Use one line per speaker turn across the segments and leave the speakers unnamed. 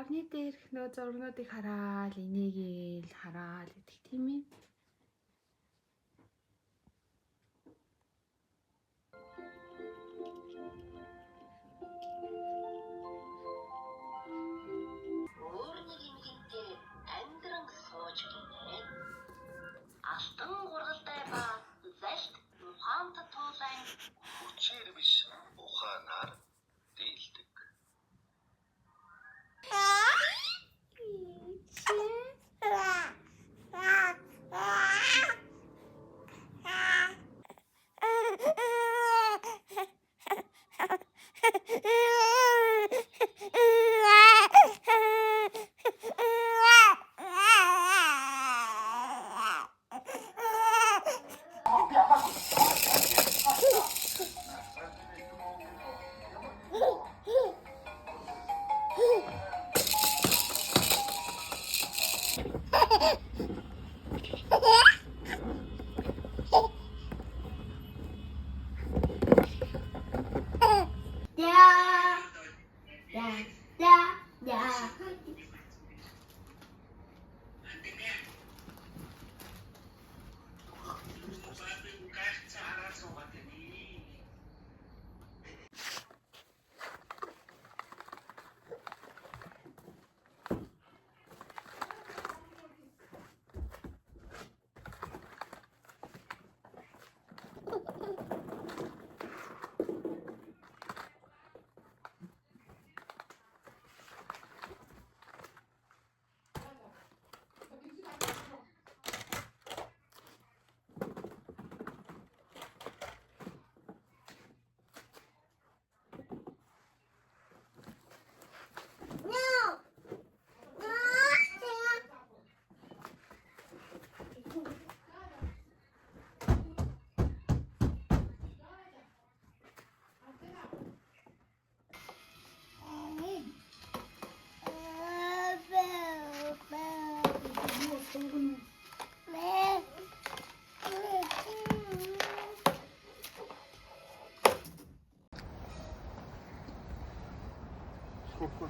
орны дээрх нөө зургуудыг хараад энийгээл хараад гэдэг тийм ээ.
Алтан гургалтай ба залт ухаант туулайн хүчээр биш ухаанаар дийлдэг.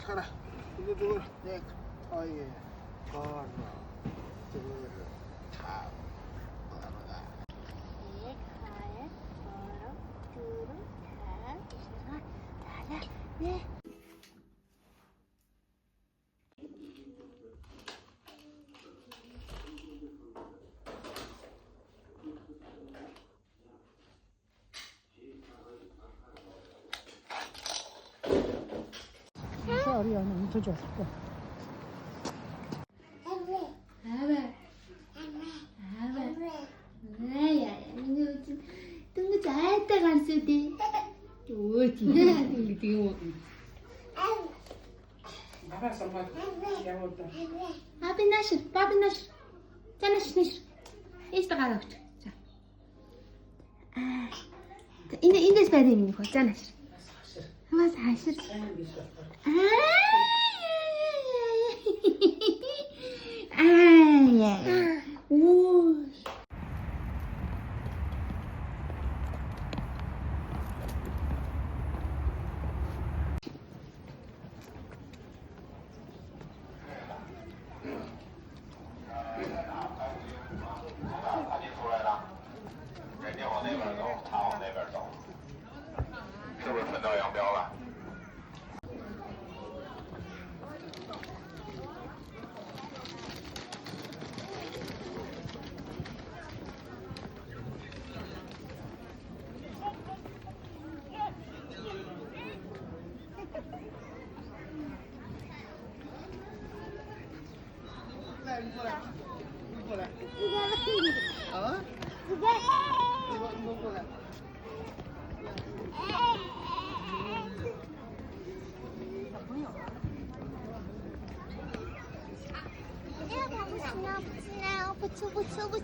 살아. 이거 저거 네. 아예. 하나, 둘, 다.
넷, 하나, 둘, 셋, 넷, 넷.
우리 안에 엄청 좋았을까?
Tunggu saya tekan sedih. Oh, tidak. Tengok. Papi Nasir. Sen Nasir. İşte kalak. İndi sepedini koy. Sen Nasir. Mas Nasir.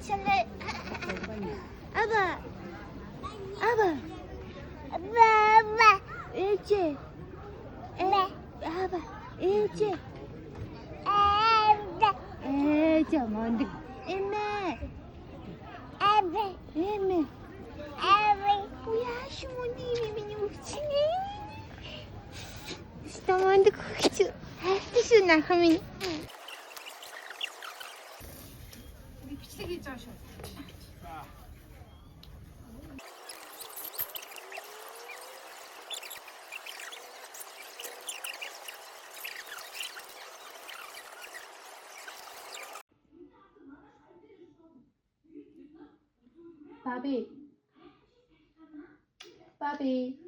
붙일래. 아빠. 일제. 아빠. 일제. Jamanda. Emme. Uyaş mı değil mi benim için? İstemanda kokçu. Herkes 신나 가민이.
우리 비치기 짜셔.
바비. 바비.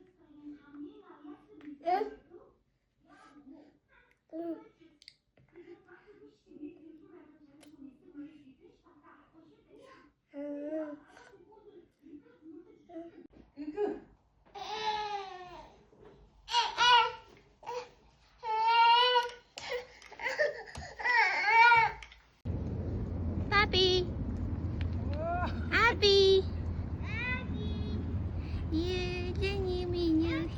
바비. 아비. 유진이 민유.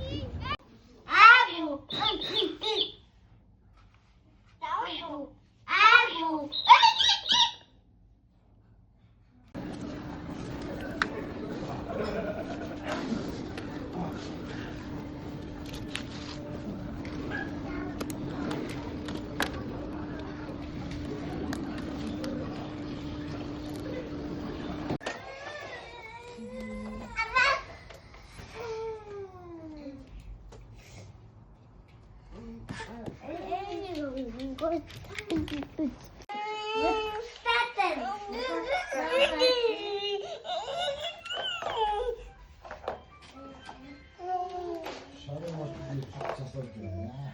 아구. 아구.
샤넬 맛도 샀었잖아.